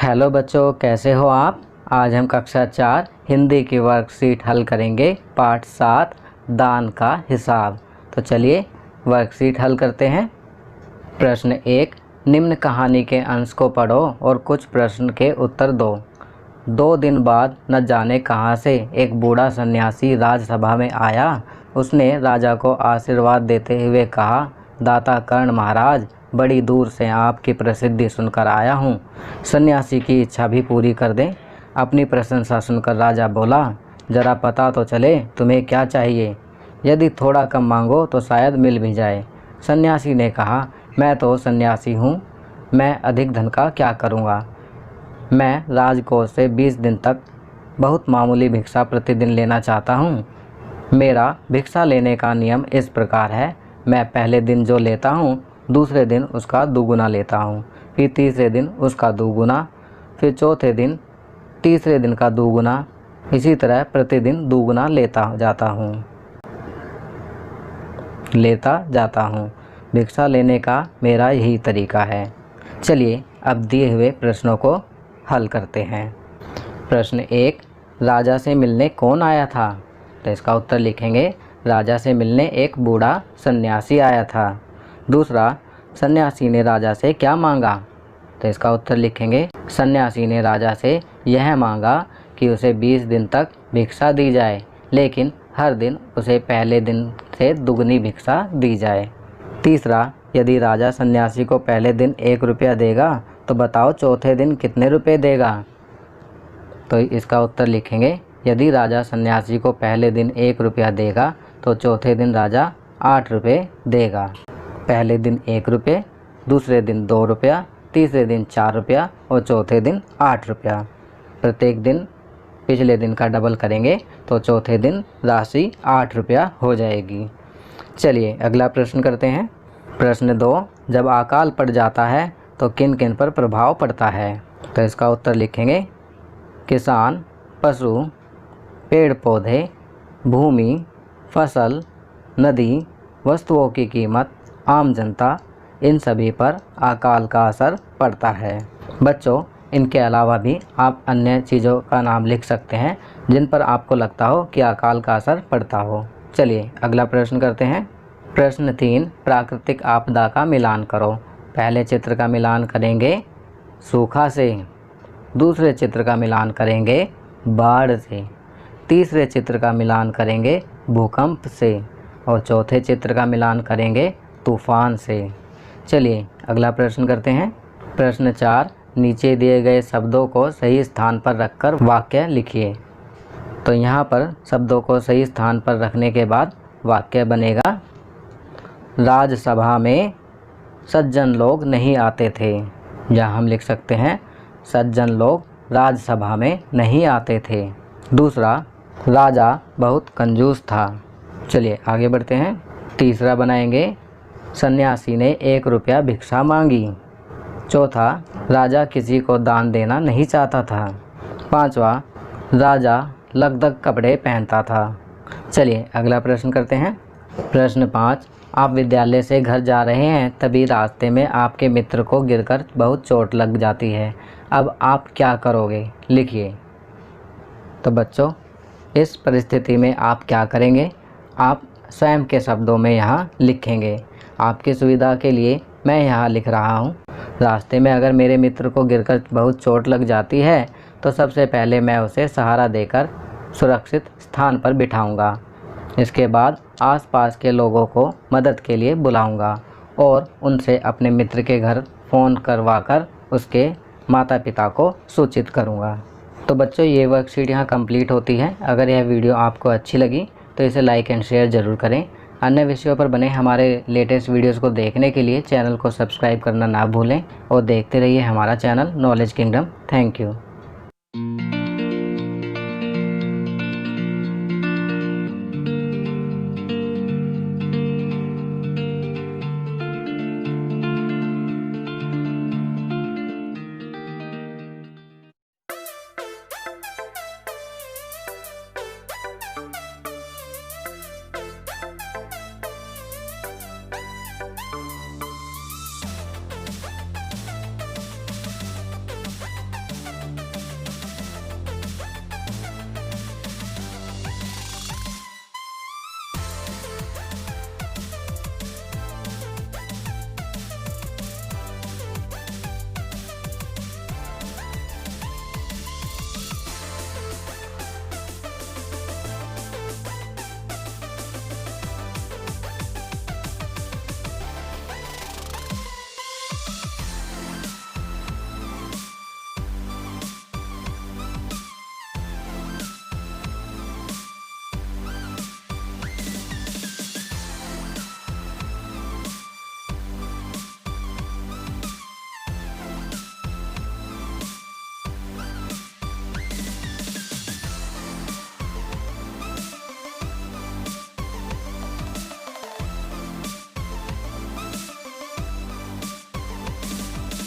Hello बच्चों, कैसे हो आप। आज हम कक्षा 4 हिंदी की वर्कशीट हल करेंगे। पाठ 7 दान का हिसाब। तो चलिए वर्कशीट हल करते हैं। प्रश्न 1, निम्न कहानी के अंश को पढ़ो और कुछ प्रश्न के उत्तर दो। 2 दिन बाद न जाने कहाँ से एक बूढ़ा सन्यासी राजसभा में आया। उसने राजा को आशीर्वाद देते हुए कहा, दाता कर्ण महाराज, बड़ी दूर से आपकी प्रसिद्धि सुनकर आया हूँ। सन्यासी की इच्छा भी पूरी कर दें। अपनी प्रशंसा सुनकर राजा बोला, जरा पता तो चले तुम्हें क्या चाहिए। यदि थोड़ा कम मांगो तो शायद मिल भी जाए। सन्यासी ने कहा, मैं तो सन्यासी हूँ, मैं अधिक धन का क्या करूँगा। मैं राजकोष से 20 दिन तक बहुत मामूली भिक्षा प्रतिदिन लेना चाहता हूँ। मेरा भिक्षा लेने का नियम इस प्रकार है, मैं पहले दिन जो लेता हूँ दूसरे दिन उसका दुगुना लेता हूँ, फिर तीसरे दिन उसका दुगुना, फिर चौथे दिन तीसरे दिन का दुगुना, इसी तरह प्रतिदिन दुगुना लेता जाता हूँ। भिक्षा लेने का मेरा यही तरीका है। चलिए अब दिए हुए प्रश्नों को हल करते हैं। प्रश्न 1, राजा से मिलने कौन आया था। तो इसका उत्तर लिखेंगे, राजा से मिलने एक बूढ़ा सन्यासी आया था। दूसरा, सन्यासी ने राजा से क्या मांगा। तो इसका उत्तर लिखेंगे, सन्यासी ने राजा से यह मांगा कि उसे 20 दिन तक भिक्षा दी जाए, लेकिन हर दिन उसे पहले दिन से दुगनी भिक्षा दी जाए। तीसरा, यदि राजा सन्यासी को पहले दिन 1 रुपया देगा तो बताओ चौथे दिन कितने रुपए देगा। तो इसका उत्तर लिखेंगे, यदि राजा सन्यासी को पहले दिन 1 रुपया देगा तो चौथे दिन राजा 8 रुपये देगा। पहले दिन 1 रुपये, दूसरे दिन 2 रुपया, तीसरे दिन 4 रुपया और चौथे दिन 8 रुपया। प्रत्येक दिन पिछले दिन का डबल करेंगे तो चौथे दिन राशि 8 रुपया हो जाएगी। चलिए अगला प्रश्न करते हैं। प्रश्न 2, जब अकाल पड़ जाता है तो किन किन पर प्रभाव पड़ता है। तो इसका उत्तर लिखेंगे, किसान, पशु, पेड़ पौधे, भूमि, फसल, नदी, वस्तुओं की कीमत, आम जनता, इन सभी पर अकाल का असर पड़ता है। बच्चों, इनके अलावा भी आप अन्य चीज़ों का नाम लिख सकते हैं जिन पर आपको लगता हो कि अकाल का असर पड़ता हो। चलिए अगला प्रश्न करते हैं। प्रश्न 3, प्राकृतिक आपदा का मिलान करो। पहले चित्र का मिलान करेंगे सूखा से, दूसरे चित्र का मिलान करेंगे बाढ़ से, तीसरे चित्र का मिलान करेंगे भूकंप से और चौथे चित्र का मिलान करेंगे तूफान से। चलिए अगला प्रश्न करते हैं। प्रश्न 4, नीचे दिए गए शब्दों को सही स्थान पर रखकर वाक्य लिखिए। तो यहाँ पर शब्दों को सही स्थान पर रखने के बाद वाक्य बनेगा, राजसभा में सज्जन लोग नहीं आते थे। यहाँ हम लिख सकते हैं, सज्जन लोग राजसभा में नहीं आते थे। दूसरा, राजा बहुत कंजूस था। चलिए आगे बढ़ते हैं। तीसरा बनाएंगे, सन्यासी ने 1 रुपया भिक्षा मांगी। चौथा, राजा किसी को दान देना नहीं चाहता था। पांचवा, राजा लगदग कपड़े पहनता था। चलिए अगला प्रश्न करते हैं। प्रश्न 5, आप विद्यालय से घर जा रहे हैं, तभी रास्ते में आपके मित्र को गिरकर बहुत चोट लग जाती है। अब आप क्या करोगे, लिखिए। तो बच्चों, इस परिस्थिति में आप क्या करेंगे, आप स्वयं के शब्दों में यहाँ लिखेंगे। आपकी सुविधा के लिए मैं यहाँ लिख रहा हूँ। रास्ते में अगर मेरे मित्र को गिरकर बहुत चोट लग जाती है तो सबसे पहले मैं उसे सहारा देकर सुरक्षित स्थान पर बिठाऊंगा। इसके बाद आसपास के लोगों को मदद के लिए बुलाऊंगा और उनसे अपने मित्र के घर फ़ोन करवाकर उसके माता पिता को सूचित करूंगा। तो बच्चों, ये वर्कशीट यहाँ कंप्लीट होती है। अगर यह वीडियो आपको अच्छी लगी तो इसे लाइक एंड शेयर ज़रूर करें। अन्य विषयों पर बने हमारे लेटेस्ट वीडियोस को देखने के लिए चैनल को सब्सक्राइब करना ना भूलें और देखते रहिए हमारा channel knowledge kingdom. Thank you.